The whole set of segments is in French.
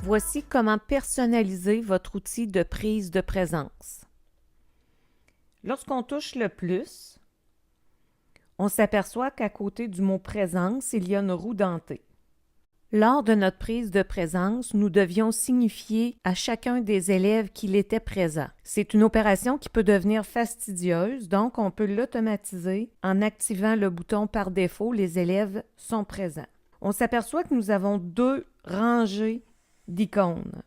Voici comment personnaliser votre outil de prise de présence. Lorsqu'on touche le plus, on s'aperçoit qu'à côté du mot « présence », il y a une roue dentée. Lors de notre prise de présence, nous devions signifier à chacun des élèves qu'il était présent. C'est une opération qui peut devenir fastidieuse, donc on peut l'automatiser en activant le bouton par défaut « Les élèves sont présents ». On s'aperçoit que nous avons deux rangées d'icônes.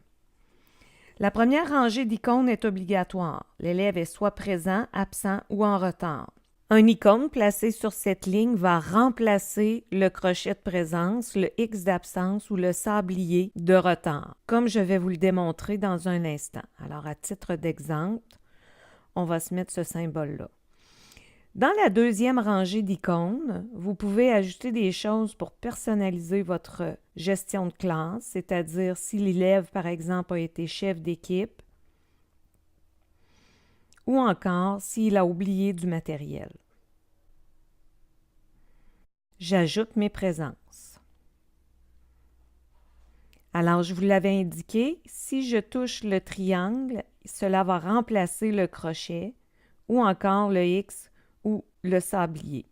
La première rangée d'icônes est obligatoire. L'élève est soit présent, absent ou en retard. Un icône placé sur cette ligne va remplacer le crochet de présence, le X d'absence ou le sablier de retard, comme je vais vous le démontrer dans un instant. Alors, à titre d'exemple, on va se mettre ce symbole-là. Dans la deuxième rangée d'icônes, vous pouvez ajouter des choses pour personnaliser votre gestion de classe, c'est-à-dire si l'élève, par exemple, a été chef d'équipe ou encore s'il a oublié du matériel. J'ajoute mes présences. Alors, je vous l'avais indiqué, si je touche le triangle, cela va remplacer le crochet ou encore le X ou le sablier.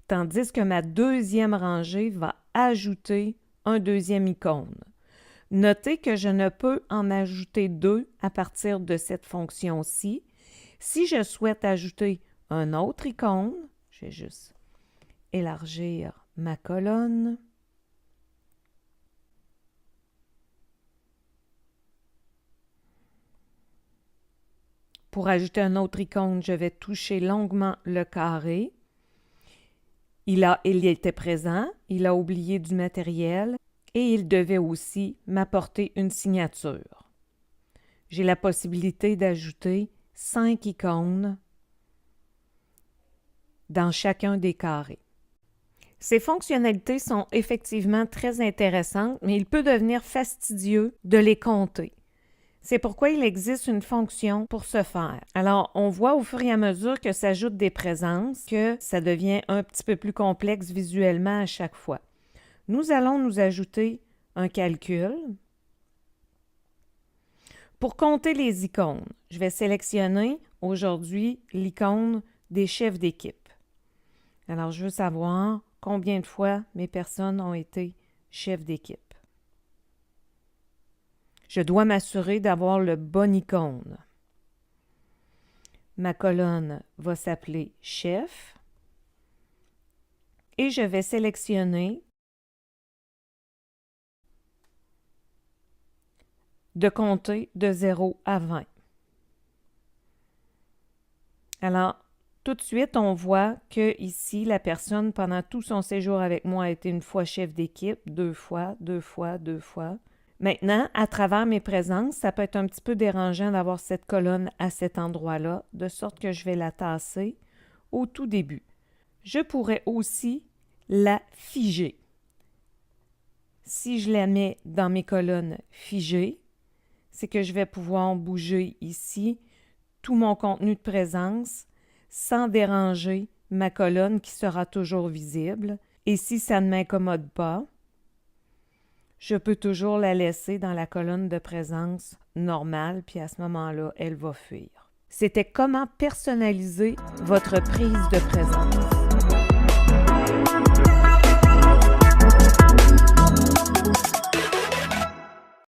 Tandis que ma deuxième rangée va ajouter un deuxième icône. Notez que je ne peux en ajouter deux à partir de cette fonction-ci. Si je souhaite ajouter un autre icône, je vais juste élargir ma colonne. Pour ajouter un autre icône, je vais toucher longuement le carré. Il était présent, il a oublié du matériel et il devait aussi m'apporter une signature. J'ai la possibilité d'ajouter 5 icônes dans chacun des carrés. Ces fonctionnalités sont effectivement très intéressantes, mais il peut devenir fastidieux de les compter. C'est pourquoi il existe une fonction pour ce faire. Alors, on voit au fur et à mesure que s'ajoutent des présences que ça devient un petit peu plus complexe visuellement à chaque fois. Nous allons nous ajouter un calcul. Pour compter les icônes, je vais sélectionner aujourd'hui l'icône des chefs d'équipe. Alors, je veux savoir combien de fois mes personnes ont été chefs d'équipe. Je dois m'assurer d'avoir le bon icône. Ma colonne va s'appeler « Chef » et je vais sélectionner de compter de 0 à 20. Alors, tout de suite, on voit que ici, la personne, pendant tout son séjour avec moi, a été une fois chef d'équipe, 2 fois, 2 fois, 2 fois. Maintenant, à travers mes présences, ça peut être un petit peu dérangeant d'avoir cette colonne à cet endroit-là, de sorte que je vais la tasser au tout début. Je pourrais aussi la figer. Si je la mets dans mes colonnes figées, c'est que je vais pouvoir bouger ici tout mon contenu de présence sans déranger ma colonne qui sera toujours visible. Et si ça ne m'incommode pas, je peux toujours la laisser dans la colonne de présence normale, puis à ce moment-là, elle va fuir. C'était comment personnaliser votre prise de présence.